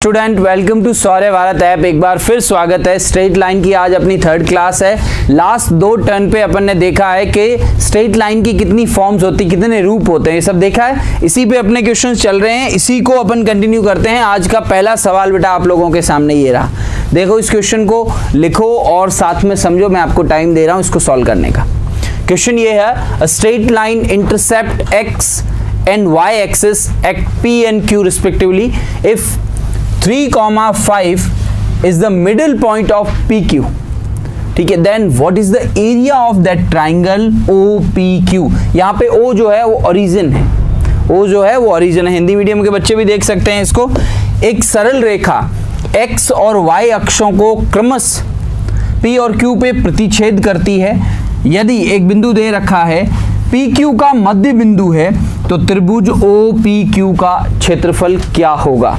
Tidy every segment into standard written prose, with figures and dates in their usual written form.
Student welcome to सौर्य Bharat app. एक बार फिर स्वागत है। स्ट्रेट लाइन की आज अपनी थर्ड क्लास है। लास्ट दो टर्न पे अपन ने देखा है कि स्ट्रेट लाइन की कितनी फॉर्म्स होती, कितने रूप होते हैं, ये सब देखा है। इसी पे अपने क्वेश्चंस चल रहे हैं, इसी को अपन कंटिन्यू करते हैं। आज का पहला सवाल बेटा आप लोगों के सामने ये रहा। देखो इस क्वेश्चन को लिखो और साथ में समझो, मैं आपको टाइम दे रहा हूं इसको सॉल्व करने का। क्वेश्चन ये है, a straight line intercept x and y axis at p and q respectively if 3,5 is the middle point of pq, ठीक है, then what is the area of that triangle OPQ। यहाँ पे O जो है वो origin है, O जो है वो ओरिजिन है। हिंदी मीडियम के बच्चे भी देख सकते हैं इसको। एक सरल रेखा x और y अक्षों को क्रमशः p और q पे प्रतिच्छेद करती है। यदि एक बिंदु दे रखा है PQ का मध्य बिंदु है तो त्रिभुज OPQ का क्षेत्रफल क्या होगा।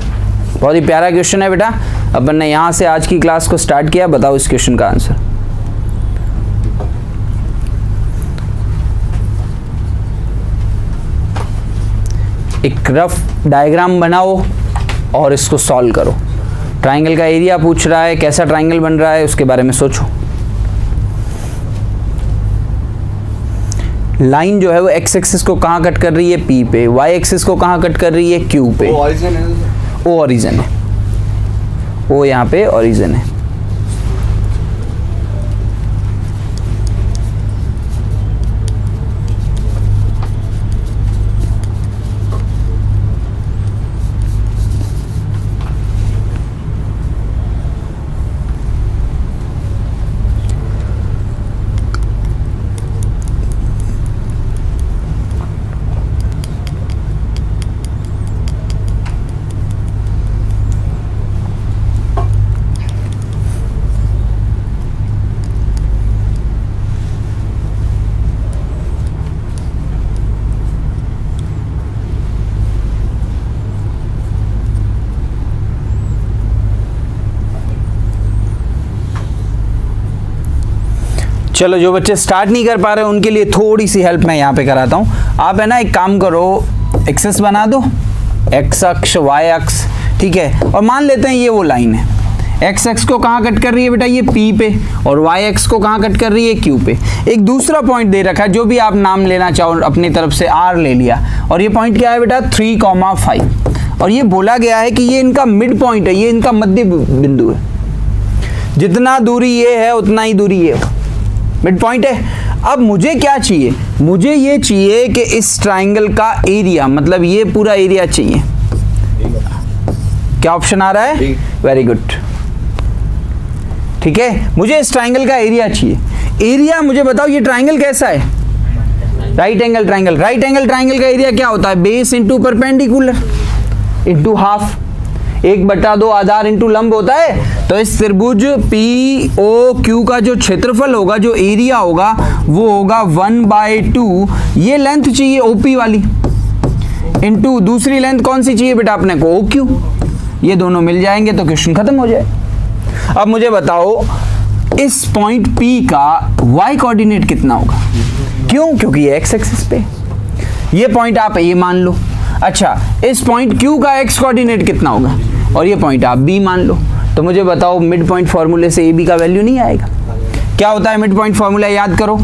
बहुत ही प्यारा क्वेश्चन है बेटा। अपन ने यहां से आज की क्लास को स्टार्ट किया। बताओ इस क्वेश्चन का आंसर। एक रफ डायग्राम बनाओ और इसको सॉल्व करो। ट्राइंगल का एरिया पूछ रहा है, कैसा ट्राइंगल बन रहा है उसके बारे में सोचो। लाइन जो है वो एक्स एक्सिस को कहाँ कट कर रही है, पी पे। वाई एक्सिस को कहाँ कट कर रही है, क्यू पे। ओ ओरिजिन है, ओ यहाँ पे ओरिजिन है। चलो जो बच्चे स्टार्ट नहीं कर पा रहे उनके लिए थोड़ी सी हेल्प मैं यहाँ पे कराता हूँ। आप है ना एक काम करो, एक्सेस बना दो, एक्स अक्ष वाई अक्ष, ठीक है। और मान लेते हैं ये वो लाइन है। एक्स एक्स को कहाँ कट कर रही है बेटा, ये पी पे, और वाई एक्स को कहाँ कट कर रही है, क्यू पे। एक दूसरा पॉइंट दे रखा है, जो भी आप नाम लेना चाहो अपनी तरफ से, आर ले लिया। और ये पॉइंट क्या है बेटा, 3,5। और ये बोला गया है कि ये इनका मिड पॉइंट है, ये इनका मध्य बिंदु है। जितना दूरी ये है उतना ही दूरी ये है, मिड पॉइंट है। अब मुझे क्या चाहिए, मुझे ये चाहिए कि इस ट्राइंगल का एरिया, मतलब ये पूरा एरिया चाहिए। क्या ऑप्शन आ रहा है, वेरी गुड, ठीक है। मुझे इस ट्राइंगल का एरिया चाहिए। एरिया मुझे बताओ, ये ट्राइंगल कैसा है, right angle triangle. Right angle triangle का एरिया क्या होता है, base into perpendicular into half, 1/2 आधार इंटू लंब होता है। तो इस त्रिभुज POQ का जो क्षेत्रफल होगा, जो एरिया होगा, वो होगा 1/2। ये लेंथ चाहिए OP वाली, इंटू दूसरी लेंथ कौन सी चाहिए बेटा अपने को, OQ। ये दोनों मिल जाएंगे तो क्वेश्चन खत्म हो जाए। अब मुझे बताओ इस पॉइंट P का y कोऑर्डिनेट कितना होगा। क्यों, क्योंकि ये x एक्सिस पे। ये पॉइंट आप A मान लो। अच्छा, इस पॉइंट Q का x कोऑर्डिनेट कितना होगा, और ये पॉइंट आप B मान लो। तो मुझे बताओ मिड पॉइंट फॉर्मूले से AB का वैल्यू नहीं आएगा। क्या होता है मिड पॉइंट फॉर्मूला, याद करो।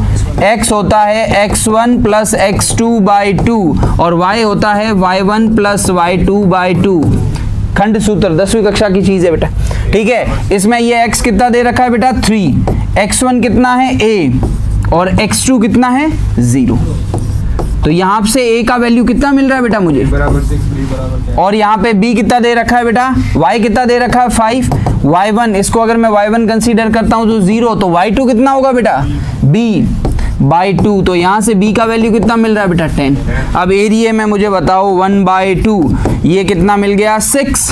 x होता है x1 प्लस x2/2 और y होता है y1 प्लस y2/2। खंड सूत्र 10वीं कक्षा की चीज है बेटा, ठीक है। इसमें ये x कितना दे रखा है बेटा, 3, x1 कितना है a, और x2 कितना है 0। तो यहाँ से a का वैल्यू कितना मिल रहा है बेटा मुझे, और यहाँ पे b कितना दे रखा है बेटा, y कितना दे रखा है 5, y1, इसको अगर मैं y1 कंसीडर करता हूँ तो 0, तो y2 कितना होगा बेटा, b/2। तो यहाँ से b का वैल्यू कितना मिल रहा है बेटा, 10। अब एरिया में मुझे बताओ 1/2, ये कितना मिल गया 6,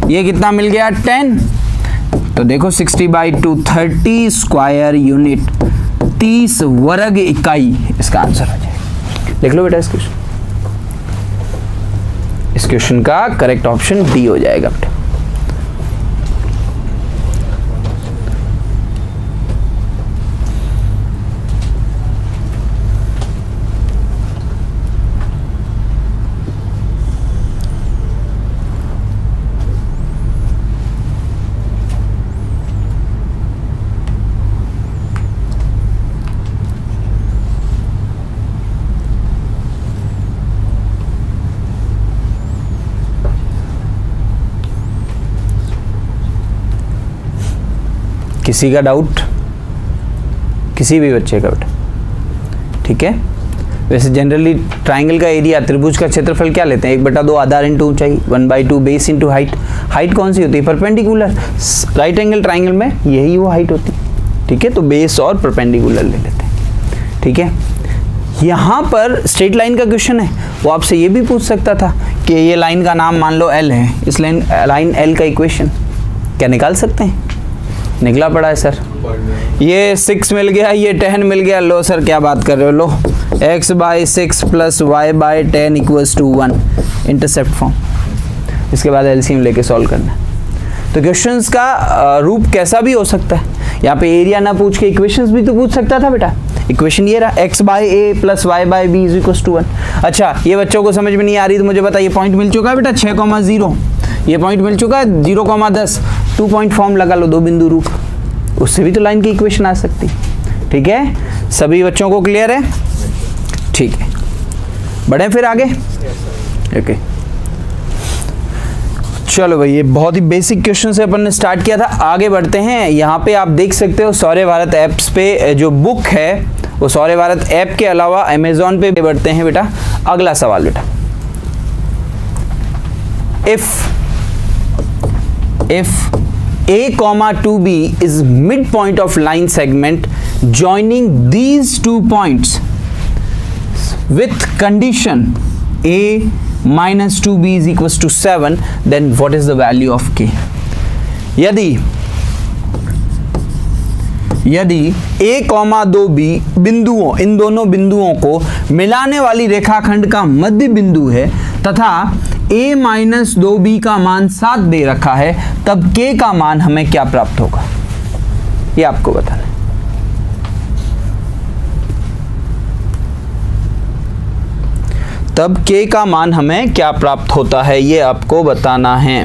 ये कितना मिल गया 10। तो देखो 60/2 30 स्क्वायर यूनिट, 30 वर्ग इकाई इसका आंसर हो जाएगा। देख लो बेटा इस क्वेश्चन का करेक्ट ऑप्शन डी हो जाएगा बेटा। किसी का डाउट, किसी भी बच्चे का डाउट? ठीक है, वैसे जनरली ट्राइंगल का एरिया, त्रिभुज का क्षेत्रफल क्या लेते हैं? 1/2 आधार इंटू ऊंचाई, 1/2 बेस इंटू हाइट। हाइट कौन सी होती है? परपेंडिकुलर। राइट एंगल ट्राइंगल में यही वो हाइट होती है। ठीक है, तो बेस और परपेंडिकुलर ले लेते हैं। ठीक है, यहाँ पर स्ट्रेट लाइन का क्वेश्चन है, वो आपसे ये भी पूछ सकता था कि ये लाइन का नाम मान लो L है, इस लाइन L का इक्वेशन क्या निकाल सकते हैं? निकला पड़ा है सर, ये 6 मिल गया, ये 10 मिल गया। लो सर क्या बात कर रहे हो, लो x/6 + y/10 = 1, इंटरसेप्ट फॉर्म। इसके बाद एलसीएम लेके सॉल्व करना है। तो क्वेश्चंस का रूप कैसा भी हो सकता है। यहाँ पे एरिया ना पूछ के इक्वेशंस भी तो पूछ सकता था बेटा। इक्वेशन ये रहा, x/a + y/b = 1। अच्छा, ये बच्चों को समझ में नहीं आ रही तो मुझे बताइए, पॉइंट मिल चुका है बेटा 6,0, ये पॉइंट मिल चुका है 0,10, 2 पॉइंट फॉर्म लगा लो, 2 बिंदु रूप, उससे भी तो लाइन की इक्वेशन आ सकती। ठीक है, सभी बच्चों को क्लियर है? ठीक है, बढ़े फिर आगे। ओके, चलो भाई, ये बहुत ही बेसिक क्वेश्चन से अपन ने स्टार्ट किया था, आगे बढ़ते हैं। यहाँ पे आप देख सकते हो सौर्य भारत ऐप्स पे जो बुक है वो सौर्य भारत ऐप के अलावा अमेजोन पे बढ़ते हैं बेटा। अगला सवाल बेटा, if A, 2B is midpoint of line segment joining these 2 points with condition A minus 2B is equals to 7, then what is the value of K? यदि A, 2B बिंदुओं, इन दोनों बिंदुओं को मिलाने वाली रेखाखंड का मध्य बिंदु है तथा A minus 2B का मान 7 दे रखा है, तब K का मान हमें क्या प्राप्त होगा, ये आपको बताना है। तब K का मान हमें क्या प्राप्त होता है, ये आपको बताना है।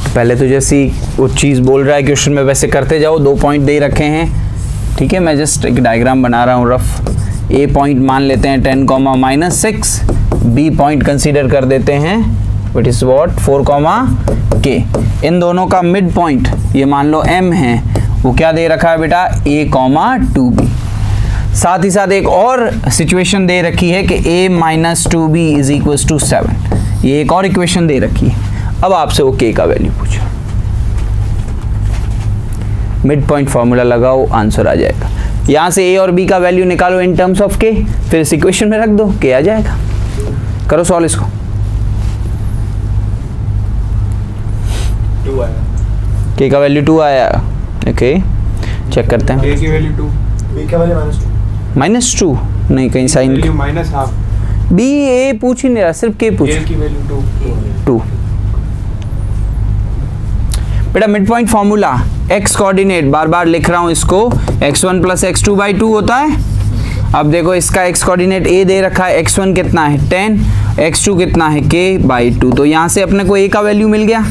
पहले तो जैसी वो चीज़ बोल रहा है क्वेश्चन में वैसे करते जाओ। 2 पॉइंट दे रखे हैं, ठीक है, मैं जस्ट एक डायग्राम बना रहा हूँ रफ। ए पॉइंट मान लेते हैं 10,-6, बी पॉइंट कंसीडर कर देते हैं विच इज़ व्हाट 4, इन दोनों का मिड पॉइंट ये मान लो M है, वो क्या दे रखा है बेटा A, 2B। साथ ही साथ एक और सिचुएशन दे रखी है कि A minus 2B is equals to 7, ये एक और इक्वेशन दे रखी है। अब आपसे वो K का वैल्यू पूछो, मिड पॉइंट फॉर्मूला लगाओ, आंसर आ जाएगा। यहाँ से A और B का वैल्यू निकालो इन टर्म्स ऑफ K, फिर इस इक्वेशन में रख दो, K आ जाएगा। करो सॉल्व इसको। 2 आया, K का वैल्यू 2 आया। ओके, चेक करते हैं। A की वैल्यू 2, B का वैल्यू -2 नहीं, कहीं साइन -12, B A पूछ ही नहीं रहा, सिर्फ K पूछ। A की वैल्यू 2 बेटा। Mid point formula x coordinate, बार बार लिख रहा हूं इसको, x1 + x2/2 होता है। अब देखो इसका x कोऑर्डिनेट A दे रखा है, x1 कितना है 10, x2 कितना है k/2, तो यहाँ से अपने को A का वैल्यू मिल गया।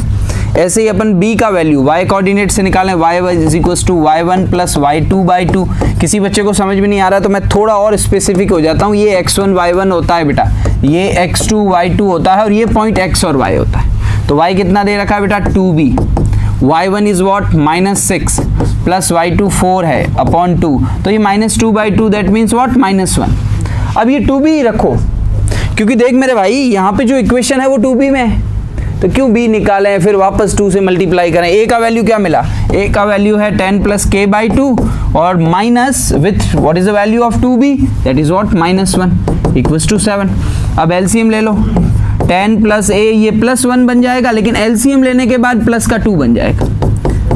ऐसे ही अपन B का वैल्यू y कोऑर्डिनेट से निकालें, y = y1 + y2/2। किसी बच्चे को समझ में नहीं आ रहा तो मैं थोड़ा और स्पेसिफिक हो जाता हूँ। ये x1 y1 होता है बेटा, ये x2 y2 होता है और ये पॉइंट x और y होता है। तो y कितना दे रखा है बेटा 2b, y1 is what -6 plus y2 4 है अपॉन 2, तो ये -2/2 दैट मीन्स वॉट -1। अब ये 2b ही रखो, क्योंकि देख मेरे भाई यहाँ पे जो इक्वेशन है वो 2b में है, तो क्यों b निकालें, फिर वापस 2 से मल्टीप्लाई करें। a का वैल्यू क्या मिला, a का वैल्यू है 10 + k/2 और minus with what is the value of 2b that is what -1 equals to 7। अब एलसीएम ले लो, 10 + a ये +1 बन जाएगा, लेकिन एलसीएम लेने के बाद प्लस का 2 बन जाएगा,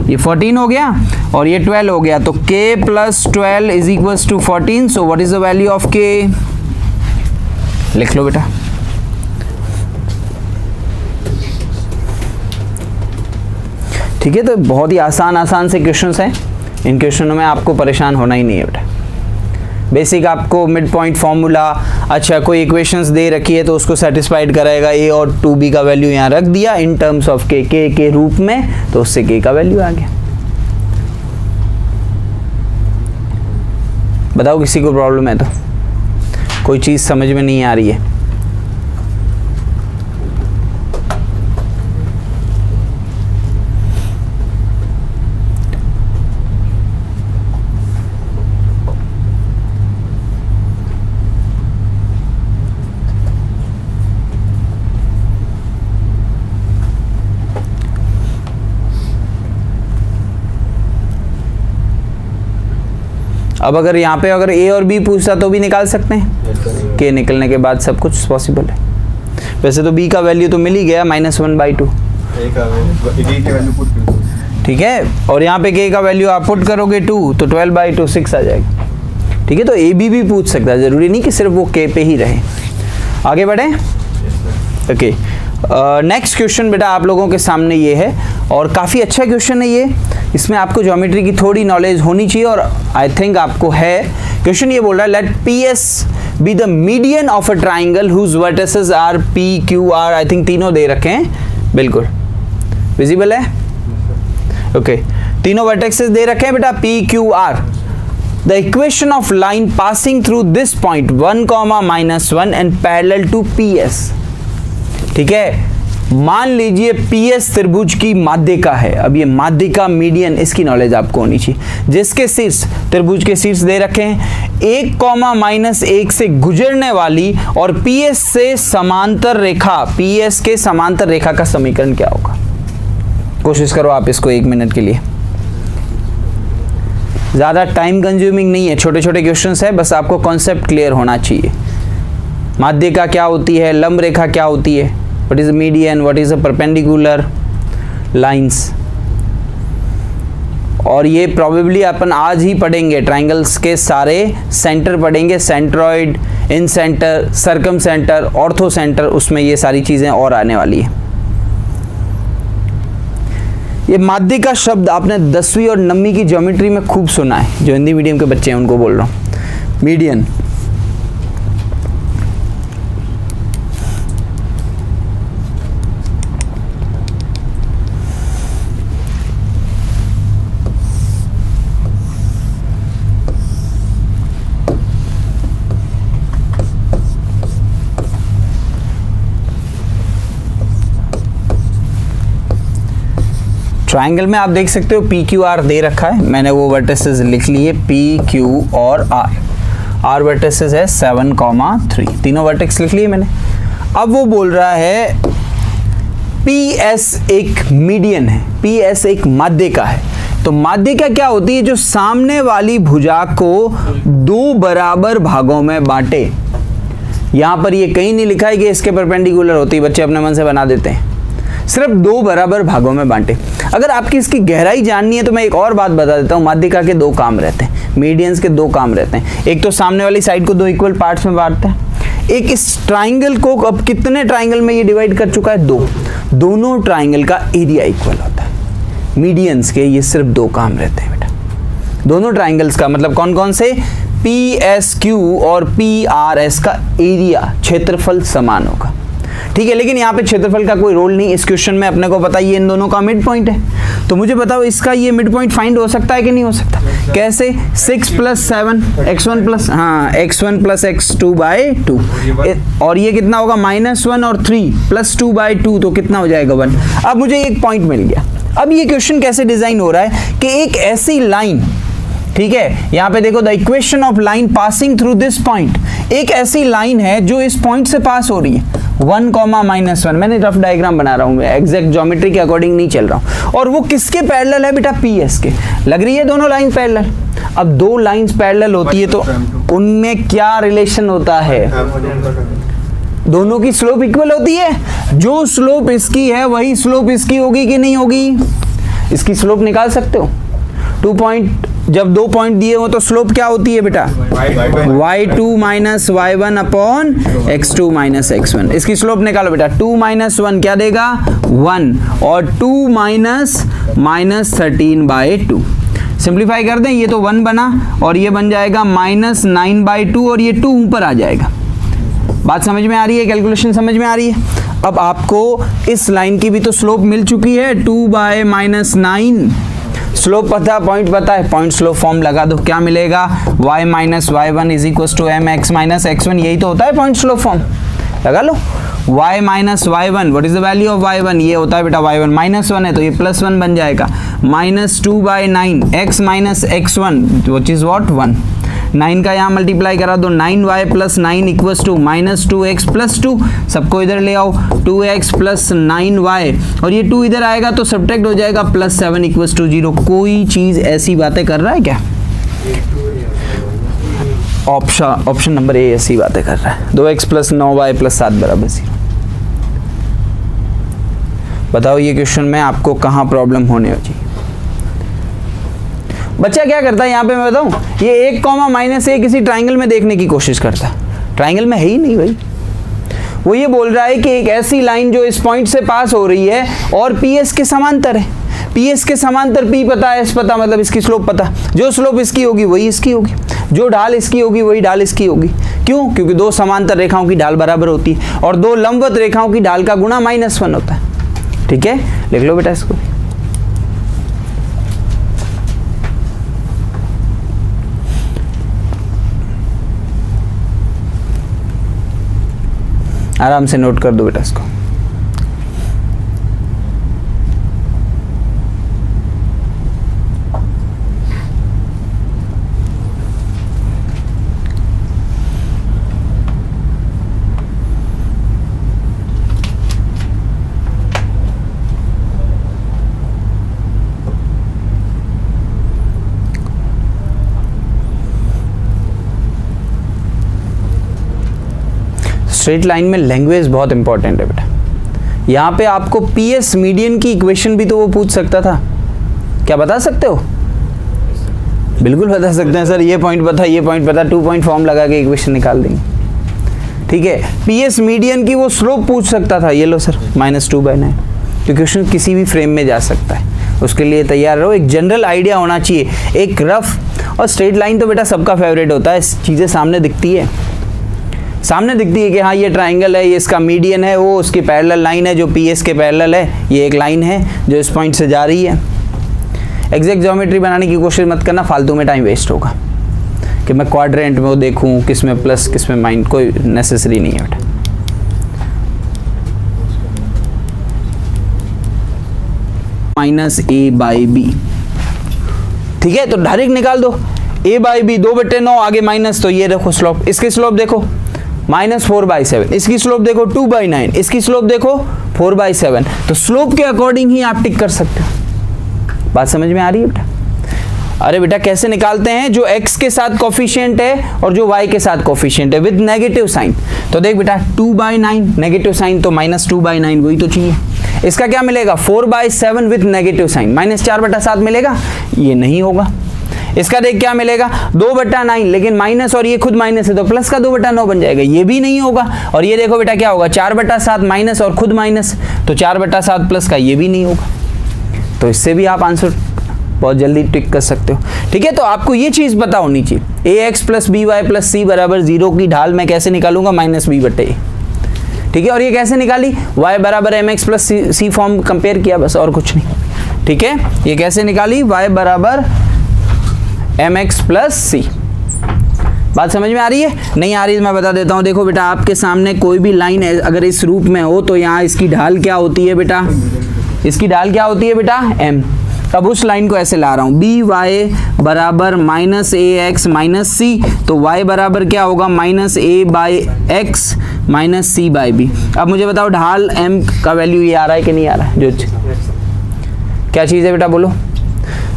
ये 14 हो गया और ये 12 हो गया, तो k + 12 is equals to 14। So what is the value of k, लिख लो बेटा। ठीक है, तो बहुत ही आसान से क्वेश्चंस हैं, इन क्वेश्चनों में आपको परेशान होना ही नहीं है बेटा। बेसिक आपको मिड पॉइंट फॉर्मूला, अच्छा कोई इक्वेशंस दे रखी है तो उसको सेटिस्फाइड कराएगा, a और 2b का वैल्यू यहाँ रख दिया इन टर्म्स ऑफ k के रूप में, तो उससे k का वैल्यू आ गया। बताओ किसी को प्रॉब्लम है तो। कोई चीज़ समझ में नहीं आ रही है? अब अगर यहाँ पे अगर ए और बी पूछता तो भी निकाल सकते हैं, के निकलने के बाद सब कुछ पॉसिबल है। वैसे तो बी का वैल्यू तो मिल ही गया -1/2, ठीक है। और यहाँ पे के का वैल्यू आप पुट करोगे 2 तो 12/2 6 आ जाएगा, ठीक है। तो ए बी भी पूछ सकता है, ज़रूरी नहीं कि सिर्फ वो के पे ही रहे। आगे बढ़े, ओके। नेक्स्ट क्वेश्चन बेटा आप लोगों के सामने ये है, और काफ़ी अच्छा क्वेश्चन है ये। इसमें आपको ज्योमेट्री की थोड़ी नॉलेज होनी चाहिए, और आई थिंक आपको है। क्वेश्चन ये बोल रहा है, let P S be the median of a triangle whose vertices are P Q R. I think तीनों दे रखे हैं, बिल्कुल विजिबल है, ओके। तीनों वर्टेक्सेस दे रखे हैं बेटा, P Q R. The equation of line passing through this point 1, -1 and parallel to P S, ठीक है। मान लीजिए पी एस त्रिभुज की माध्यिका है। अब ये माध्यिका मीडियन, इसकी नॉलेज आपको होनी चाहिए। जिसके शीर्ष, त्रिभुज के शीर्ष दे रखे हैं, 1, -1 से गुजरने वाली और पी एस से समांतर रेखा, पी एस के समांतर रेखा का समीकरण क्या होगा? कोशिश करो आप इसको 1 मिनट के लिए, ज़्यादा टाइम कंज्यूमिंग नहीं है, छोटे छोटे क्वेश्चंस है, बस आपको कॉन्सेप्ट क्लियर होना चाहिए। माध्यिका क्या होती है, लंब रेखा क्या होती है, what is median, what is a perpendicular lines, और ये प्रोबेबली अपन आज ही पढ़ेंगे। ट्राइंगल्स के सारे सेंटर पढ़ेंगे, centroid, incentre, circumcentre, orthocentre, उसमें ये सारी चीज़ें और आने वाली है। ये माध्यिका शब्द आपने 10वीं और 9वीं की ज्योमेट्री में खूब सुना है, जो हिंदी मीडियम के बच्चे हैं उनको बोल रहा हूँ। मीडियन, ट्राइंगल में आप देख सकते हो पी क्यू आर दे रखा है, मैंने वो वर्टिसेस लिख लिए पी क्यू और आर। आर वर्टिसेस है 7, 3, तीनों वर्टेक्स लिख लिए मैंने। अब वो बोल रहा है पी एस एक मीडियन है, पी एस एक माध्यिका है। तो माध्यिका क्या होती है? जो सामने वाली भुजा को 2 बराबर भागों में बांटे। यहां पर ये कहीं नहीं लिखा है कि इसके परपेंडिकुलर होती है, बच्चे अपने मन से बना देते हैं। सिर्फ 2 बराबर भागों में बांटे। अगर आपकी इसकी गहराई जाननी है तो मैं एक और बात बता देता हूँ। माध्यिका के 2 काम रहते हैं, मीडियंस के 2 काम रहते हैं। एक तो सामने वाली साइड को 2 इक्वल पार्ट्स में बांटते हैं। एक इस ट्राइंगल को, अब कितने ट्राइंगल में ये डिवाइड कर चुका है? 2। दोनों ट्राइंगल का एरिया इक्वल होता है। मीडियंस के ये सिर्फ 2 काम रहते हैं बेटा। दोनों ट्राइंगल्स का मतलब कौन कौन से? पी एस क्यू और पी आर एस का एरिया, क्षेत्रफल समान होगा, ठीक है। लेकिन यहाँ पे क्षेत्रफल का कोई रोल नहीं इस क्वेश्चन में, अपने को पता है ये इन दोनों का मिड पॉइंट है। तो मुझे बताओ इसका ये मिड पॉइंट फाइंड हो सकता है कि नहीं हो सकता? कैसे? 6 + 7 x1 प्लस, हाँ, x1 + x2/2, और ये कितना होगा? -1 और 3 + 2/2, तो कितना हो जाएगा? 1। अब मुझे एक पॉइंट मिल गया। अब ये क्वेश्चन कैसे डिजाइन हो रहा है कि एक ऐसी लाइन, ठीक है, यहाँ पे देखो, the equation of line passing through this point, एक ऐसी लाइन है जो इस पॉइंट से पास हो रही है। 1, -1, मैंने रफ डायग्राम बना रहा हूँ, एग्जैक्ट ज्योमेट्री के अकॉर्डिंग नहीं चल रहा हूँ। और वो किसके पैरेलल है बेटा? पी एस के। लग रही है दोनों लाइन पैरेलल। अब 2 लाइंस पैरेलल होती है तो उनमें क्या रिलेशन होता है? दोनों की स्लोप इक्वल होती है। जो स्लोप इसकी है वही स्लोप इसकी होगी कि नहीं होगी? इसकी स्लोप निकाल सकते हो। 2 पॉइंट, जब 2 पॉइंट दिए हो तो स्लोप क्या होती है बेटा? y2 - y1 upon x2 - x1। इसकी स्लोप निकालो बेटा। 2 - 1 क्या देगा? 1, और 2 - 13/2। सिंप्लीफाई कर दें, ये तो 1 बना और ये बन जाएगा -9/2, और ये 2 ऊपर आ जाएगा। बात समझ में आ रही है? कैलकुलेशन समझ में आ रही है? अब आपको इस लाइन की भी तो स्लोप मिल चुकी है, 2 / -9, स्लोप पता, पॉइंट पता है, पॉइंट स्लोप फॉर्म लगा दो, क्या मिलेगा y minus y1 is equal to M X minus x1, यही तो होता है पॉइंट स्लोप फॉर्म, लगा लो। y minus y1, what is the value of y1, ये होता है बेटा y1 -1 है तो ये +1 बन जाएगा, -2/9 x minus x1 which is what 1, 9 का यहाँ मल्टीप्लाई करा दो, 9y + 9 इक्वल्स टू -2x + 2, सबको इधर ले आओ, 2x + 9y और ये 2 इधर आएगा तो सब्ट्रैक्ट हो जाएगा, +7 इक्वल्स टू 0। कोई चीज ऐसी बातें कर रहा है क्या? ऑप्शन नंबर ए ऐसी बातें कर रहा है, 2x + 9y + 7 = 0। बताओ ये क्वेश्चन में आपको कहाँ प्रॉब्लम होने चाहिए? बच्चा क्या करता है यहाँ पे मैं बताऊँ, ये 1, -a किसी ट्राइंगल में देखने की कोशिश करता है, ट्राइंगल में है ही नहीं भाई। वो ये बोल रहा है कि एक ऐसी लाइन जो इस पॉइंट से पास हो रही है और PS के समांतर है, PS के समांतर P पता है, S पता, मतलब इसकी स्लोप पता, जो स्लोप इसकी होगी वही इसकी होगी, जो ढाल इसकी होगी वही ढाल इसकी होगी। क्यों? क्योंकि दो समांतर रेखाओं की ढाल बराबर होती है और दो लंबवत रेखाओं की ढाल का गुणा -1 होता है। ठीक है, लिख लो बेटा इसको। आराम से नोट कर दो बेटा इसको। स्ट्रेट लाइन में लैंग्वेज बहुत इंपॉर्टेंट है बेटा। यहाँ पे आपको PS मीडियन की इक्वेशन भी तो वो पूछ सकता था, क्या बता सकते हो? बिल्कुल बता सकते हैं सर, ये पॉइंट पता, ये पॉइंट पता, 2 पॉइंट फॉर्म लगा के इक्वेशन निकाल देंगे। ठीक है, PS मीडियन की वो स्लोप पूछ सकता था, ये लो सर -2/9, तो क्वेश्चन किसी भी फ्रेम में जा सकता है, उसके लिए तैयार रहो। एक जनरल आइडिया होना चाहिए, एक रफ। और स्ट्रेट लाइन तो बेटा सबका फेवरेट होता है, चीज़ें सामने दिखती है, सामने दिखती है कि हाँ ये ट्राइंगल है, ये इसका मीडियन है, वो उसकी पैरेलल लाइन है जो PS के पैरेलल है, ये एक लाइन है जो इस पॉइंट से जा रही है। एग्जैक्ट ज्योमेट्री बनाने की कोशिश मत करना, फालतू में टाइम वेस्ट होगा कि मैं क्वाड्रेंट में वो देखूँ किस में प्लस किस में माइनस, कोई नेसेसरी नहीं है बेटा। -a/b, ठीक है, तो डायरेक्ट निकाल दो, a/b 2/9 आगे माइनस, तो ये देखो स्लोप, इसकी स्लोप देखो -4/7, इसकी स्लोप देखो 2/9, इसकी स्लोप देखो 4/7, तो स्लोप के अकॉर्डिंग ही आप टिक कर सकते हो। बात समझ में आ रही है बेटा? अरे बेटा कैसे निकालते हैं, जो x के साथ कोफिशिएंट है और जो y के साथ कोफिशिएंट है विद नेगेटिव साइन। तो देख बेटा 2/9 नेगेटिव साइन, तो -2/9 वही तो चाहिए। इसका क्या मिलेगा 4/7 विद नेगेटिव साइन, -4/7 मिलेगा, ये नहीं होगा। इसका देख क्या मिलेगा 2/9, लेकिन माइनस और ये खुद माइनस है तो प्लस का 2/9 बन जाएगा, ये भी नहीं होगा। और ये देखो बेटा क्या होगा 4/7 माइनस और खुद माइनस, तो 4/7 प्लस का ये भी नहीं होगा। तो इससे भी आप आंसर बहुत जल्दी टिक कर सकते हो। ठीक है, तो आपको ये चीज पता होनी चाहिए, ax + by + c = 0 की ढाल मैं कैसे निकालूंगा -b/a। ठीक है, और ये कैसे निकाली, y = mx + c form compare किया बस, और कुछ नहीं। ठीक है, ये कैसे निकाली, y = mx + c। बात समझ में आ रही है? नहीं आ रही है मैं बता देता हूँ। देखो बेटा आपके सामने कोई भी लाइन है अगर इस रूप में हो तो यहाँ इसकी ढाल क्या होती है बेटा, इसकी ढाल क्या होती है बेटा m। अब उस लाइन को ऐसे ला रहा हूँ, by - ax - c, तो y बराबर क्या होगा -a/x - c/b। अब मुझे बताओ ढाल m का वैल्यू ये आ रहा है कि नहीं आ रहा है? जो क्या चीज़ है बेटा बोलो,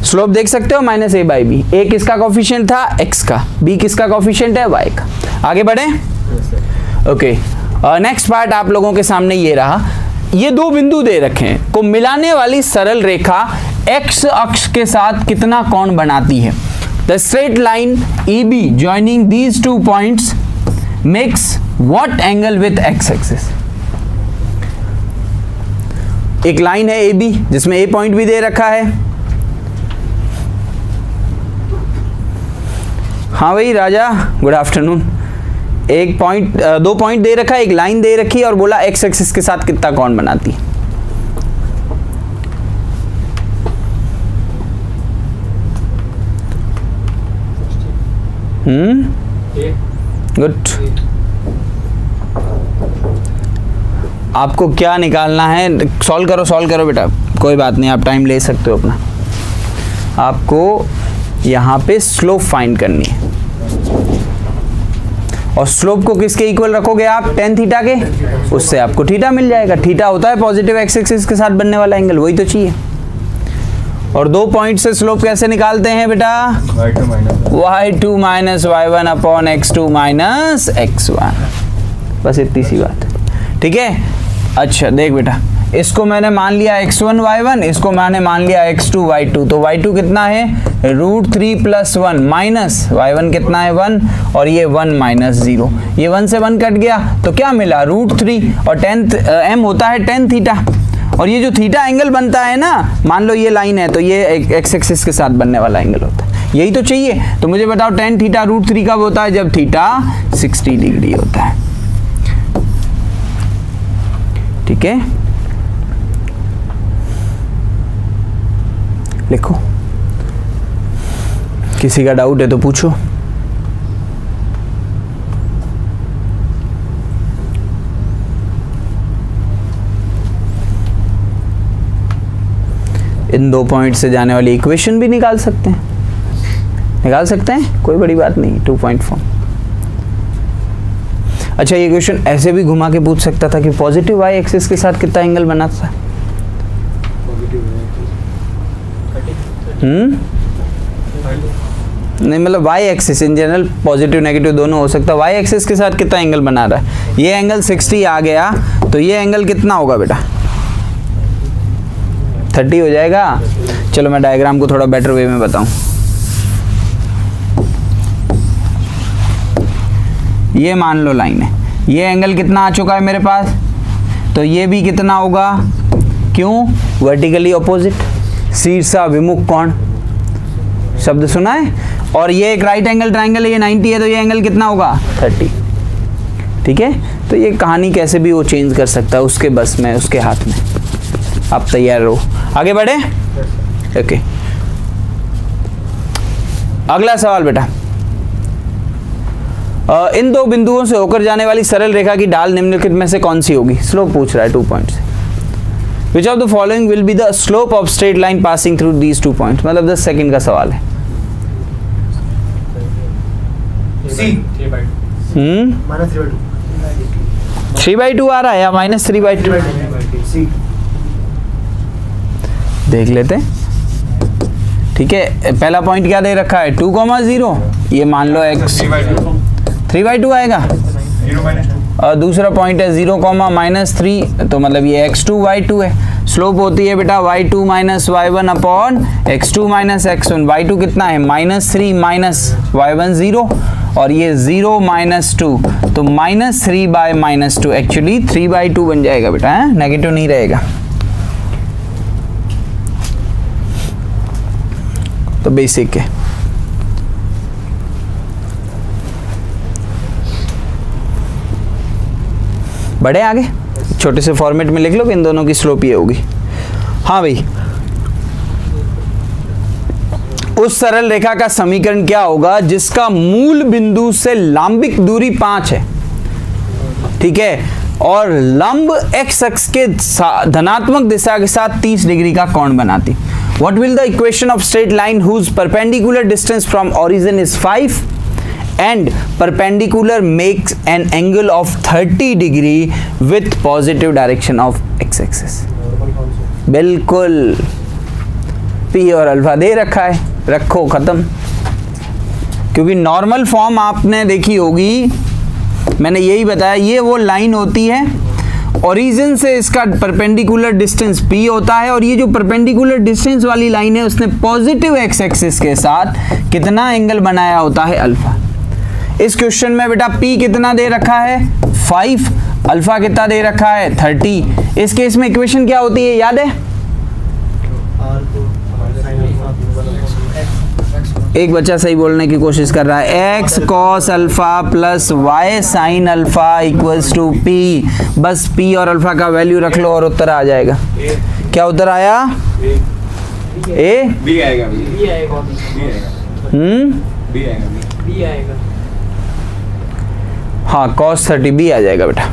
स्लोप देख सकते हो -a/b। a किसका कोफिशिएंट था, x का, b किसका कोफिशिएंट है, y का। आगे बढ़े, ओके। नेक्स्ट पार्ट आप लोगों के सामने ये रहा, ये दो बिंदु दे रखे हैं, को मिलाने वाली सरल रेखा x अक्ष के साथ कितना कोण बनाती है। The straight line EB joining these two points makes what angle with x axis। एक लाइन है AB जिसमें A पॉइंट भी दे रखा है। हाँ भाई राजा, गुड आफ्टरनून। एक पॉइंट, दो पॉइंट दे रखा है, एक लाइन दे रखी है और बोला x एक्सिस के साथ कितना कोण बनाती है। गुड। आपको क्या निकालना है, सॉल्व करो बेटा, कोई बात नहीं, आप टाइम ले सकते हो अपना। आपको यहाँ पे स्लोप फाइंड करनी है, और स्लोप को किसके इक्वल रखोगे आप, tan थीटा के, उससे आपको थीटा मिल जाएगा। थीटा होता है पॉजिटिव एक्स एक्सिस के साथ बनने वाला एंगल, वही तो चाहिए। और 2 पॉइंट से स्लोप कैसे निकालते हैं बेटा, y2 minus y1 upon x2 minus x1, बस इतनी सी बात है, ठीक है। अच्छा देख बेटा, इसको मैंने मान लिया x1 y1, इसको मैंने मान लिया x2 y2, तो y2 कितना है √3 + 1 माइनस y1 कितना है 1, और ये 1 माइनस 0, ये 1 से 1 कट गया, तो क्या मिला √3, और m होता है tan थीटा, और ये जो थीटा एंगल बनता है ना, मान लो ये लाइन है, तो ये एक्स एक्सिस के साथ बनने वाला एंगल होता है, यही तो चाहिए। तो मुझे बताओ tan थीटा √3 कब होता है, जब थीटा 60 डिग्री होता है, ठीक है। लिखो, किसी का डाउट है तो पूछो। इन 2 पॉइंट से जाने वाली इक्वेशन भी निकाल सकते हैं, कोई बड़ी बात नहीं, 2 पॉइंट फॉर्म। अच्छा, ये क्वेश्चन ऐसे भी घुमा के पूछ सकता था कि पॉजिटिव वाई एक्सिस के साथ कितना एंगल बनाता है, नहीं मतलब Y axis in general positive negative दोनों हो सकता है, वाई एक्सिस के साथ कितना एंगल बना रहा है, ये एंगल 60 आ गया, तो ये एंगल कितना होगा बेटा, 30 हो जाएगा। चलो मैं डायग्राम को थोड़ा बेटर वे में बताऊं। ये मान लो लाइन है, ये एंगल कितना आ चुका है मेरे पास, तो ये भी कितना होगा, क्यों, वर्टिकली ऑपोजिट, शीर्षा विमुख कोण, शब्द सुना है। और ये एक राइट एंगल ट्राइंगल है, ये 90 है, तो ये एंगल कितना होगा 30, ठीक है। तो ये कहानी कैसे भी वो चेंज कर सकता है, उसके बस में, उसके हाथ में। आप तैयार रहो, आगे बढ़े। ओके, अगला सवाल बेटा, इन 2 बिंदुओं से होकर जाने वाली सरल रेखा की ढाल निम्नलिखित में से कौन सी होगी, स्लोप पूछ रहा है 2 पॉइंट से। Which of the following will be the slope of straight line passing through these 2 points, मतलब 10 सेकंड का सवाल है। -3/2 आ रहा है या -3/2, देख लेते, ठीक है। पहला पॉइंट क्या दे रखा है 2,0, ये मान लो x 3/2 आएगा, और दूसरा पॉइंट है 0,-3, तो मतलब ये x2 y2 है। स्लोप होती है बेटा y2 minus y1 upon x2 minus x1, y2 कितना है -3 माइनस y1 0, और ये 0 - 2, तो -3/-2, एक्चुअली 3/2 बन जाएगा बेटा, है नेगेटिव नहीं रहेगा। तो बेसिक है। बढ़े आगे, छोटे से फॉर्मेट में लिख लो कि इन दोनों की स्लोप ये होगी। हाँ भाई, उस सरल रेखा का समीकरण क्या होगा जिसका मूल बिंदु से लंबिक दूरी 5 है, ठीक है, और लंब x अक्ष के धनात्मक दिशा के साथ 30 डिग्री का कोण बनाती। What will the equation of straight line whose perpendicular distance from origin is 5 and perpendicular makes an angle of 30 degree with positive direction of x-axis? बिल्कुल, p और अल्फा दे रखा है, रखो खत्म। क्योंकि नॉर्मल फॉर्म आपने देखी होगी, मैंने यही बताया, ये वो लाइन होती है, ओरिजिन से इसका परपेंडिकुलर डिस्टेंस p होता है, और ये जो परपेंडिकुलर डिस्टेंस वाली लाइन है उसने पॉजिटिव x एक्सिस के साथ कितना एंगल बनाया होता है अल्फा। इस क्वेश्चन में बेटा p कितना दे रखा है 5, अल्फा कितना दे रखा है 30। इस केस में इक्वेशन क्या होती है याद है, एक बच्चा सही बोलने की कोशिश कर रहा है, x cos alpha plus y sin alpha equals to p। बस p और अल्फा का वैल्यू रख लो और उत्तर आ जाएगा। क्या उत्तर आया, a B आएगा, B आएगा। बी आएगा बी आएगा। हाँ cos 30 बी आ जाएगा बेटा।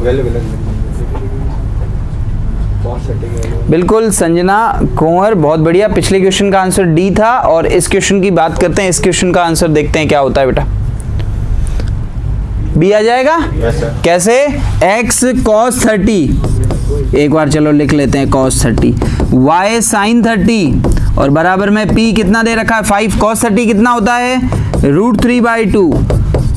वैल्यू बहुत सेटिंग है। बिल्कुल संजना कुंवर, बहुत बढ़िया। पिछले क्वेश्चन का आंसर डी था और इस क्वेश्चन की बात करते हैं। इस क्वेश्चन का आंसर देखते हैं क्या होता है बेटा। बी आ जाएगा। Yes, sir. कैसे? x cos 30, एक बार चलो लिख लेते हैं cos 30, y sin 30 और बराबर में p कितना दे रखा है 5। cos 30 कितना होता है √3/2,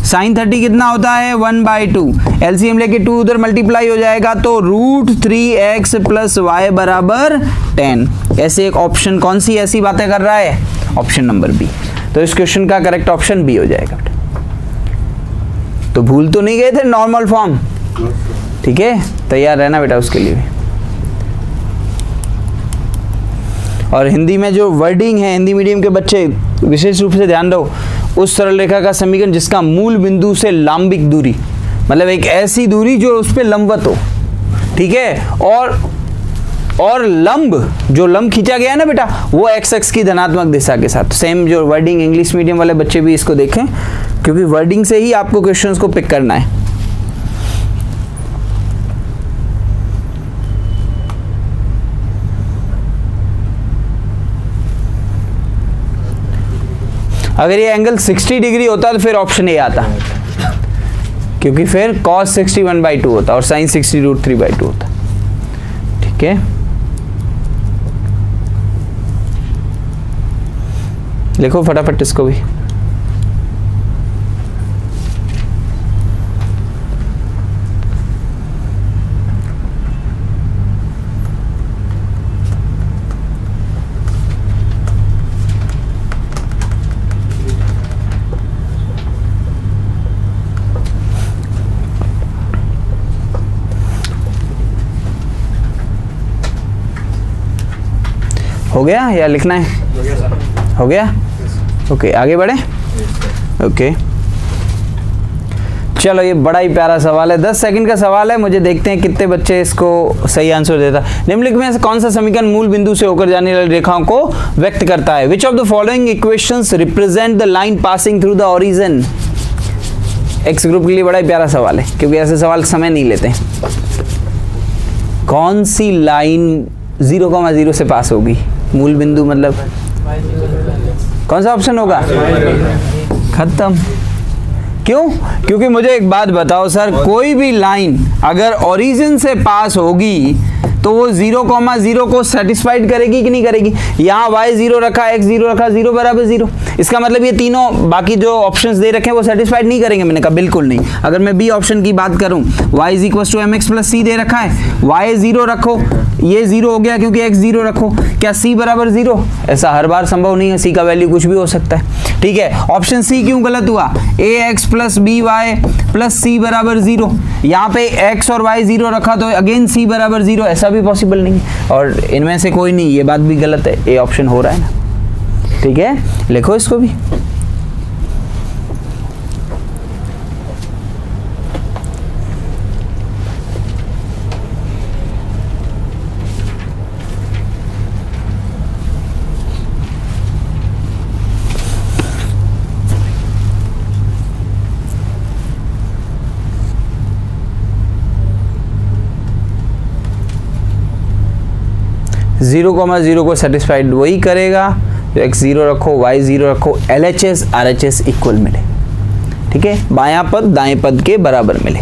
sin 30 कितना होता है 1/2। एलसीएम लेके 2 उधर मल्टीप्लाई हो जाएगा तो √3x + y बराबर 10। ऐसे एक ऑप्शन कौन सी ऐसी बातें कर रहा है? Option number B. तो इस क्वेश्चन का करेक्ट ऑप्शन बी हो जाएगा बेटा। तो भूल तो नहीं गए थे नॉर्मल फॉर्म? ठीक है, तैयार रहना बेटा उसके लिए भी। और हिंदी में जो वर्डिंग है, हिंदी मीडियम के बच्चे विशेष रूप से ध्यान दो। उस सरल रेखा का समीकरण जिसका मूल बिंदु से लंबिक दूरी, मतलब एक ऐसी दूरी जो उस पर लंबवत हो, ठीक है, और लंब, जो लंब खींचा गया है ना बेटा, वो एक्स एक्स की धनात्मक दिशा के साथ। सेम जो वर्डिंग, इंग्लिश मीडियम वाले बच्चे भी इसको देखें, क्योंकि वर्डिंग से ही आपको क्वेश्चंस को पिक करना है। अगर ये एंगल 60 डिग्री होता तो फिर ऑप्शन ए आता, क्योंकि फिर cos 60 1/2 होता और sin 60 √3/2 होता। ठीक है, लिखो फटाफट इसको भी। हो गया या लिखना है? हो गया। ओके, आगे बढ़े। ओके, चलो ये बड़ा ही प्यारा सवाल है, 10 सेकंड का सवाल है। मुझे देखते हैं कितने बच्चे इसको सही आंसर देता। निम्नलिखित में से कौन सा समीकरण मूल बिंदु से होकर जाने वाली रेखाओं को व्यक्त करता है? Which of the following equations represent the line passing through the origin? X group के लिए बड़ा ही प्यारा सवाल है, क्योंकि ऐसे सवाल समय नहीं लेते। कौन सी लाइन 0,0 से पास होगी? मूल बिंदु मतलब कौन सा ऑप्शन होगा? खत्म। क्यों? क्योंकि मुझे एक बात बताओ सर, कोई भी लाइन अगर ओरिजिन से पास होगी तो वो 0,0 को सेटिस्फाइड करेगी कि नहीं करेगी? यहाँ y 0 रखा, x 0 रखा, 0 बराबर 0। इसका मतलब ये तीनों बाकी जो ऑप्शंस दे रखे हैं वो सेटिस्फाइड नहीं करेंगे। मैंने कहा बिल्कुल नहीं। अगर मैं बी ऑप्शन की बात करूं, y = mx + c दे रखा है, y 0 रखो, ये 0 हो गया क्योंकि x 0 रखो, क्या c बराबर 0? ऐसा हर बार संभव नहीं है, c का वैल्यू कुछ भी हो सकता है। ठीक है, ऑप्शन सी क्यों गलत हुआ? ax + by + c बराबर 0। यहाँ पे x और y 0 रखा तो अगेन c बराबर 0, ऐसा भी पॉसिबल नहीं है। और इनमें से कोई नहीं, ये बात भी गलत है, ए ऑप्शन हो रहा है ना। ठीक है, लिखो इसको भी। जीरो कॉमा 0 को सेटिस्फाइड वही करेगा जो x 0 रखो, y 0 रखो, LHS RHS इक्वल मिले। ठीक है, बायां पद दाएं पद के बराबर मिले।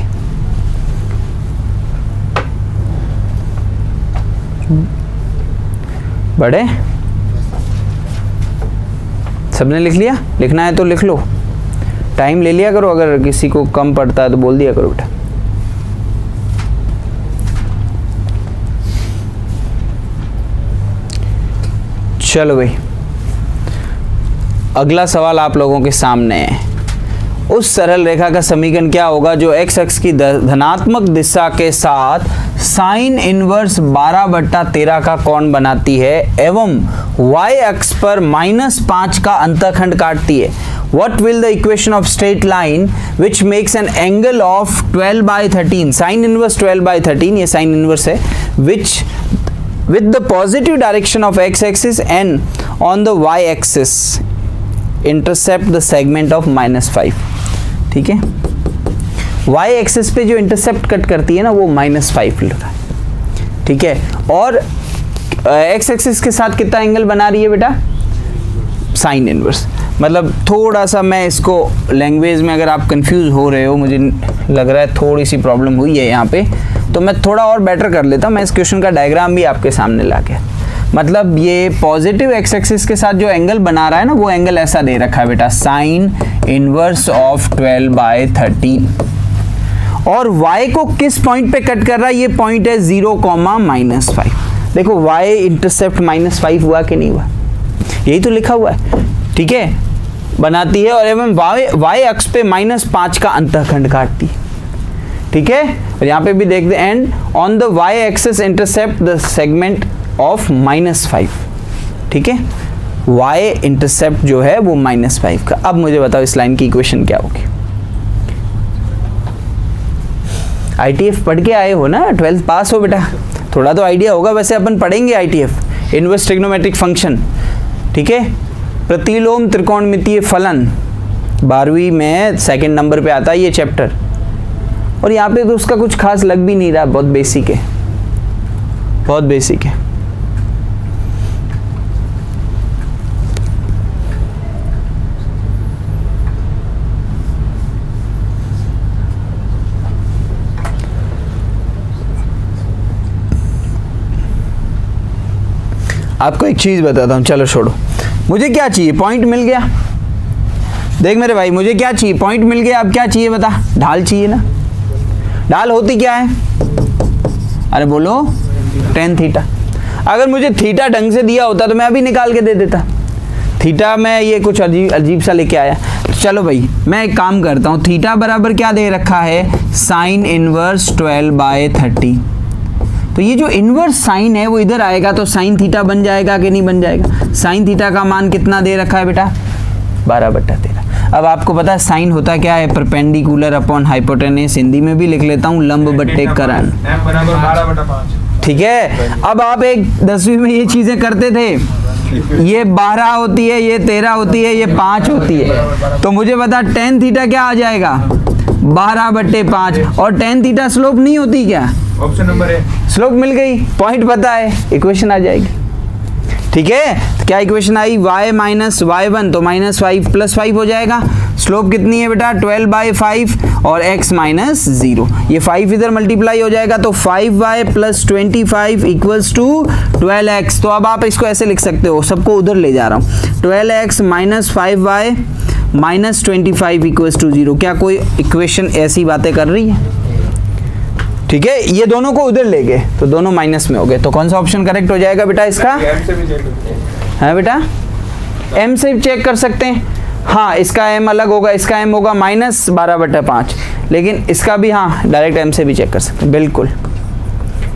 बड़े सबने लिख लिया? लिखना है तो लिख लो, टाइम ले लिया करो। अगर किसी को कम पड़ता है तो बोल दिया करो बेटा। चलो भाई, अगला सवाल आप लोगों के सामने है। उस सरल रेखा का समीकरण क्या होगा जो x अक्ष की धनात्मक दिशा के साथ साइन इनवर्स 12/13 का कोण बनाती है एवं y अक्ष पर -5 का अंतःखंड काटती है? What will the equation of straight line which makes an angle of 12/13, sine inverse 12/13, ये साइन इनवर्स है, which with the positive direction of x-axis and on the y-axis intercept the segment of -5. ठीक है, y-axis पे जो intercept cut करती है ना वो -5 ले रहा है, ठीक है, और x-axis के साथ कितना एंगल बना रही है बेटा, साइन इनवर्स। मतलब थोड़ा सा मैं इसको लैंग्वेज में, अगर आप कंफ्यूज हो रहे हो, मुझे लग रहा है थोड़ी सी प्रॉब्लम हुई है यहाँ पे, तो मैं थोड़ा और बेटर कर लेता हूँ। मैं इस क्वेश्चन का डायग्राम भी आपके सामने ला के, मतलब ये पॉजिटिव एक्स एक्सिस के साथ जो एंगल बना रहा है ना, वो एंगल ऐसा दे रखा है बेटा, साइन इनवर्स ऑफ 12/13, और y को किस पॉइंट पे कट कर रहा है, ये पॉइंट है 0,-5। देखो y इंटरसेप्ट -5 हुआ कि नहीं हुआ, यही तो लिखा हुआ है, ठीक है, बनाती है, और एवं y अक्ष पे -5 का अंतःखंड काटती है, ठीक है। और यहाँ पे भी देखते हैं, and on the y axis intercept the segment of -5, ठीक है, y इंटरसेप्ट जो है वो -5 का। अब मुझे बताओ इस लाइन की इक्वेशन क्या होगी। ITF पढ़ के आए हो ना, 12th पास हो बेटा, थोड़ा तो आइडिया होगा। वैसे अपन पढ़ेंगे ITF, इनवर्स ट्रिग्नोमेट्रिक फंक्शन, ठीक है, प्रतिलोम त्रिकोणमितीय फलन, 12वीं में 2nd नंबर पे आता है ये चैप्टर, और यहाँ पे तो उसका कुछ खास लग भी नहीं रहा, बहुत बेसिक है, बहुत बेसिक है। आपको एक चीज बताता हूँ, चलो छोड़ो, मुझे क्या चाहिए, पॉइंट मिल गया। देख मेरे भाई, मुझे क्या चाहिए, पॉइंट मिल गया। अब क्या चाहिए बता, ढाल चाहिए ना। ढाल होती क्या है, अरे बोलो, tan थीटा। अगर मुझे थीटा ढंग से दिया होता तो मैं अभी निकाल के दे देता। थीटा में ये कुछ अजीब सा लेके आया। चलो भाई, मैं एक काम करता हूँ, थीटा बराबर क्या दे रखा है, साइन इनवर्स 12/30। तो ये जो इनवर्स साइन है वो इधर आएगा तो साइन थीटा बन जाएगा कि नहीं बन जाएगा। साइन थीटा का मान कितना दे रखा है बेटा, 12/13। अब आपको पता है साइन होता क्या है, परपेंडिकुलर अपॉन हाइपोटेनस, हिंदी में भी लिख लेता हूँ लंब बट्टे करण, ठीक है। अब आप एक 10वीं में ये चीजें करते थे, ये 12 होती है, ये 13 होती है, ये 5 होती है, तो मुझे बता tan थीटा क्या आ जाएगा, 12/5, और tan थीटा स्लोप नहीं होती क्या, ऑप्शन नंबर है, स्लोप मिल गई, पॉइंट पता है, इक्वेशन आ जाएगी, ठीक है। तो क्या इक्वेशन आई, y माइनस y1 तो -5 + 5 हो जाएगा। स्लोप कितनी है बेटा, 12/5, और x माइनस 0, ये 5 इधर मल्टीप्लाई हो जाएगा तो 5y + 25 इक्वल्स टू 12x। तो अब आप इसको ऐसे लिख सकते हो, सबको उधर ले जा रहा हूँ, 12x - 5y - 25 इक्वल्स टू 0। क्या कोई इक्वेशन ऐसी बातें कर रही है, ठीक है। ये दोनों को उधर ले गए तो दोनों माइनस में हो गए, तो कौन सा ऑप्शन करेक्ट हो जाएगा बेटा इसका, है बेटा, m से चेक कर सकते हैं। हाँ, इसका m अलग होगा, इसका m होगा -12/5, लेकिन इसका भी हाँ डायरेक्ट m से भी चेक कर सकते हैं, बिल्कुल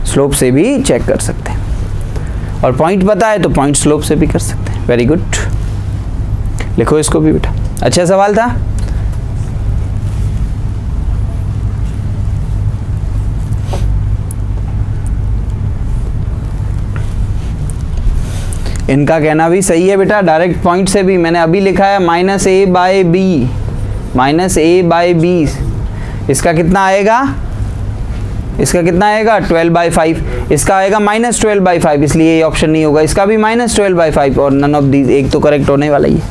स्लोप से भी चेक कर सकते हैं, और पॉइंट पता है तो पॉइंट स्लोप से भी कर सकते हैं। वेरी गुड, लिखो इसको भी बेटा, अच्छा सवाल था। इनका कहना भी सही है बेटा, डायरेक्ट पॉइंट से भी मैंने अभी लिखा है -a/b, -a/b, इसका कितना आएगा, इसका कितना आएगा 12/5, इसका आएगा -12/5, इसलिए ये ऑप्शन नहीं होगा, इसका भी -12/5, और नन ऑफ दीज, एक तो करेक्ट होने वाला ही है,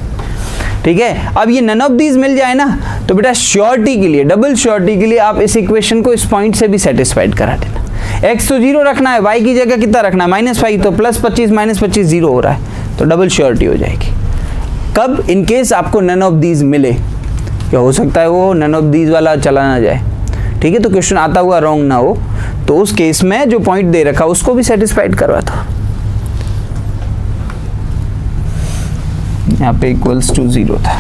ठीक है। अब ये नन ऑफ दीज मिल जाए ना तो बेटा श्योरिटी के लिए, डबल श्योरिटी के लिए आप इस इक्वेशन को इस पॉइंट से भी सेटिस्फाइड करा देना। x तो 0 रखना है, y की जगह कितना रखना है, -5, तो +25 -25 0 हो रहा है, तो डबल श्योरिटी हो जाएगी। कब, इन केस आपको नन ऑफ दीज मिले, क्या हो सकता है वो नन ऑफ दीज वाला चला ना जाए, ठीक है, तो क्वेश्चन आता हुआ रॉन्ग ना हो, तो उस केस में जो पॉइंट दे रखा उसको भी सेटिस्फाइड करवाता। यहाँ पे इक्वल्स टू 0 था।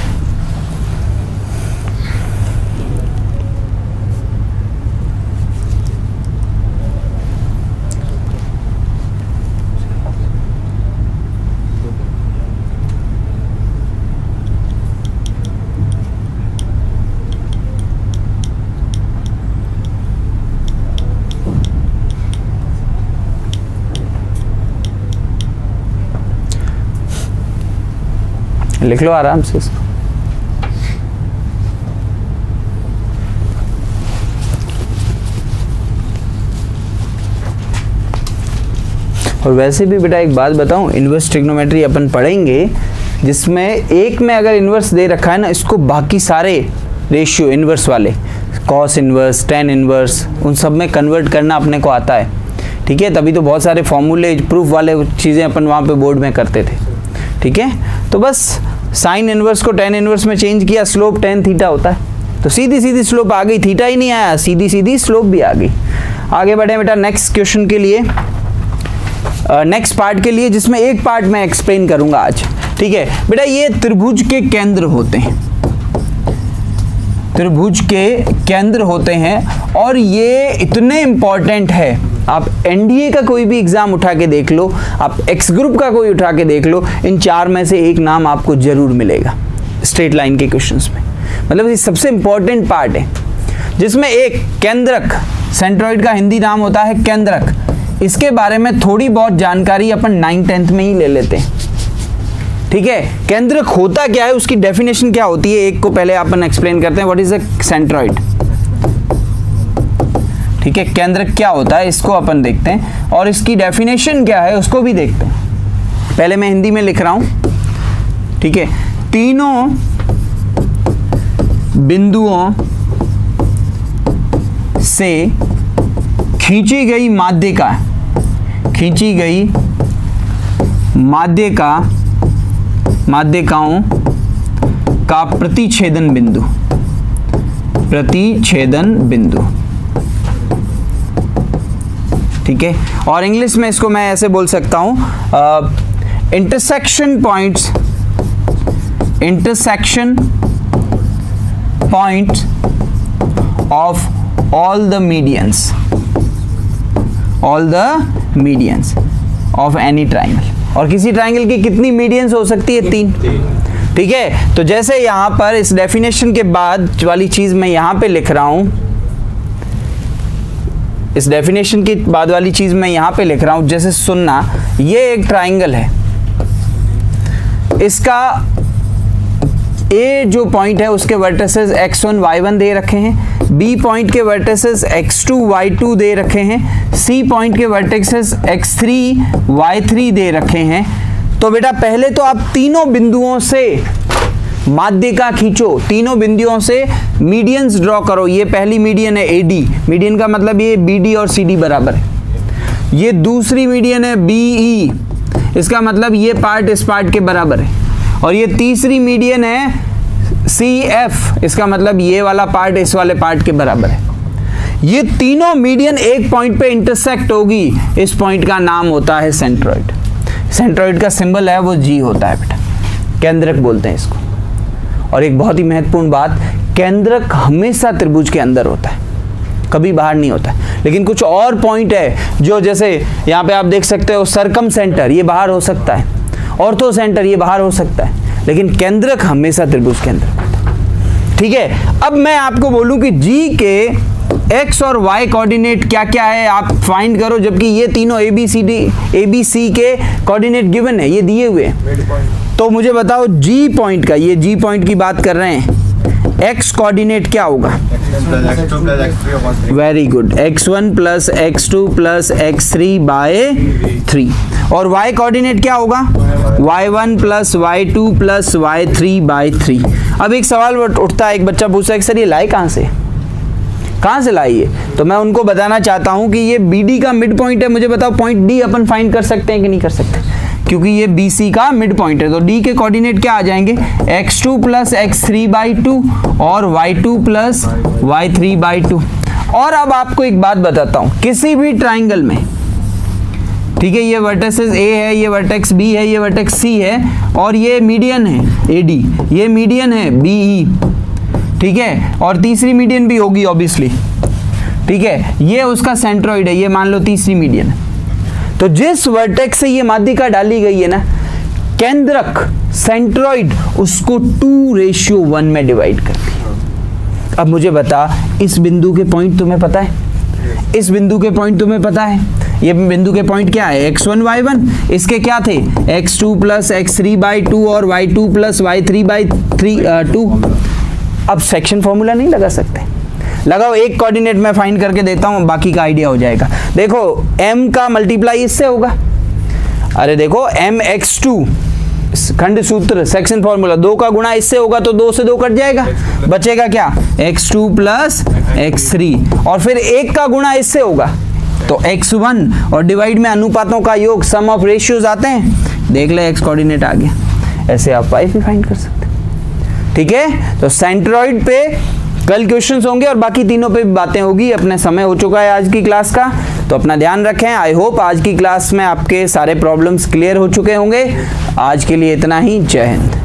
लिख लो आराम से इसको। और वैसे भी बेटा एक बात बताऊं, इन्वर्स ट्रिग्नोमेट्री अपन पढ़ेंगे जिसमें एक में अगर इन्वर्स दे रखा है ना, इसको बाकी सारे रेशियो इन्वर्स वाले, कॉस इन्वर्स, टेन इन्वर्स, उन सब में कन्वर्ट करना अपने को आता है। ठीक है, तभी तो बहुत सारे फॉर्मूले प्रूफ वाले चीज़ें अपन वहाँ पे बोर्ड में करते थे। ठीक है, तो बस साइन इन्वर्स को टेन इन्वर्स में चेंज किया, स्लोप टेन थीटा होता है, तो सीधी सीधी स्लोप आ गई, थीटा ही नहीं आया, सीधी सीधी स्लोप भी आ गई। आगे बढ़े बेटा नेक्स्ट क्वेश्चन के लिए, नेक्स्ट पार्ट के लिए, जिसमें एक पार्ट मैं एक्सप्लेन करूंगा आज। ठीक है बेटा, ये त्रिभुज के केंद्र होते हैं, त्रिभुज के केंद्र होते हैं, और ये इतने इंपॉर्टेंट है, आप एनडीए का कोई भी एग्जाम उठा के देख लो, आप एक्स ग्रुप का कोई उठा के देख लो, इन चार में से एक नाम आपको जरूर मिलेगा स्ट्रेट लाइन के क्वेश्चंस में। मतलब ये सबसे इंपॉर्टेंट पार्ट है, जिसमें एक केंद्रक, सेंट्रॉइड का हिंदी नाम होता है केंद्रक, इसके बारे में थोड़ी बहुत जानकारी अपन 9th-10th में ही ले लेते हैं। ठीक है, केंद्रक होता क्या है, उसकी डेफिनेशन क्या होती है, एक को पहले अपन एक्सप्लेन करते हैं, व्हाट इज अ सेंट्रॉइड। ठीक है, केंद्रक क्या होता है इसको अपन देखते हैं, और इसकी डेफिनेशन क्या है उसको भी देखते हैं। पहले मैं हिंदी में लिख रहा हूं। ठीक है, तीनों बिंदुओं से खींची गई माध्यिका, खींची गई माध्यिकाओं का प्रतिच्छेदन बिंदु, प्रतिच्छेदन बिंदु। ठीक है, और इंग्लिश में इसको मैं ऐसे बोल सकता हूं, intersection points, intersection points of all the medians, all the medians of any triangle. और किसी ट्राइंगल की कितनी मीडियंस हो सकती है, 3। ठीक है, तो जैसे यहां पर इस डेफिनेशन के बाद वाली चीज मैं यहां पे लिख रहा हूं, इस डेफिनेशन के बाद वाली चीज मैं यहां पे लिख रहा हूं, जैसे सुनना, ये एक ट्राइंगल है, इसका ए जो पॉइंट है उसके वर्टिसेस x1 y1 दे रखे हैं, बी पॉइंट के वर्टिसेस x2 y2 दे रखे हैं, सी पॉइंट के वर्टिसेस x3 y3 दे रखे हैं। तो बेटा पहले तो आप तीनों बिंदुओं से माध्यिका खींचो, तीनों बिंदुओं से मीडियंस ड्रॉ करो। ये पहली मीडियन है AD, मीडियन का मतलब ये BD और CD बराबर है। ये दूसरी मीडियन है BE, इसका मतलब ये पार्ट इस पार्ट के बराबर है। और ये तीसरी मीडियन है CF, इसका मतलब ये वाला पार्ट इस वाले पार्ट के बराबर है। ये तीनों मीडियन एक पॉइंट पे इंटरसेक्ट होगी, इस पॉइंट का नाम होता है सेंट्रॉइड। सेंट्रॉइड का सिंबल है वो G होता है बेटा, केंद्रक बोलते हैं इसको। और एक बहुत ही महत्वपूर्ण बात, केंद्रक हमेशा त्रिभुज के अंदर होता है, कभी बाहर नहीं होता है। लेकिन कुछ और पॉइंट है जो, जैसे यहाँ पे आप देख सकते हो सर्कम सेंटर, ये बाहर हो सकता है, ऑर्थो सेंटर ये बाहर हो सकता है, लेकिन केंद्रक हमेशा त्रिभुज के अंदर होता है। ठीक है, अब मैं आपको बोलूं कि G के x और y कोऑर्डिनेट क्या क्या है आप फाइंड करो, जबकि ये तीनों ABC के कोऑर्डिनेट गिवन है, ये दिए हुए हैं। तो मुझे बताओ G पॉइंट का, ये G पॉइंट की बात कर रहे हैं, x कोऑर्डिनेट क्या होगा? Very good, x1 plus x2 plus x3 by 3। और y कोऑर्डिनेट क्या होगा? y1 plus y2 plus y3 bye 3। अब एक सवाल उठता है, एक बच्चा पूछता है कि सर ये लाई कहाँ से लाई है? तो मैं उनको बताना चाहता हूं कि ये BD का मिड पॉइंट है। मुझे बताओ पॉइंट D अपन फाइंड कर सकते हैं कि नहीं कर सकते? क्योंकि ये BC का मिड पॉइंट है, तो D के कोऑर्डिनेट क्या आ जाएंगे? x2 प्लस x3 बाई 2 और y2 प्लस y3 बाई 2। और अब आपको एक बात बताता हूं, किसी भी ट्राइंगल में, ठीक है, ये वर्टेक्स A है, ये वर्टेक्स B है, ये वर्टेक्स C है, और ये मीडियन है AD, ये मीडियन है BE, ठीक है, और तीसरी मीडियन भी होगी ऑब्वियसली, ठीक है, ये उसका सेंट्रॉइड है, ये मान लो तीसरी मीडियन है। तो जिस वर्टेक्स से ये माध्यिका डाली गई है ना, केंद्रक सेंट्रॉइड उसको 2:1 में डिवाइड करती है। अब मुझे बता, इस बिंदु के पॉइंट तुम्हें पता है? इस बिंदु के पॉइंट तुम्हें पता है? ये बिंदु के पॉइंट क्या है, x1 y1, इसके क्या थे x2 प्लस x3 बाई 2 और y2 प्लस y3 बाई 2। अब सेक्शन फॉर्मूला नहीं लगा सकते, लगाओ, एक कोऑर्डिनेट मैं फाइंड करके देता हूँ, बाकी का आइडिया हो जाएगा। देखो m का मल्टीप्लाई इससे होगा, अरे देखो mx2 खंड सूत्र सेक्शन फॉर्मूला, 2 का गुणा इससे होगा तो 2 से 2 कट जाएगा, बचेगा क्या x2 प्लस x3, और फिर 1 का गुणा इससे होगा तो x1, और डिवाइड में अनुपातों का योग, सम ऑफ रेशियोज आते हैं, देख ले x कोऑर्डिनेट आ गया। ऐसे आप y भी फाइंड कर सकते हैं, ठीक है। तो सेंट्रॉइड पे कल क्वेश्चंस होंगे और बाकी तीनों पे भी बातें होगी। अपने समय हो चुका है आज की क्लास का, तो अपना ध्यान रखें। आई होप आज की क्लास में आपके सारे प्रॉब्लम्स क्लियर हो चुके होंगे। आज के लिए इतना ही, जय हिंद।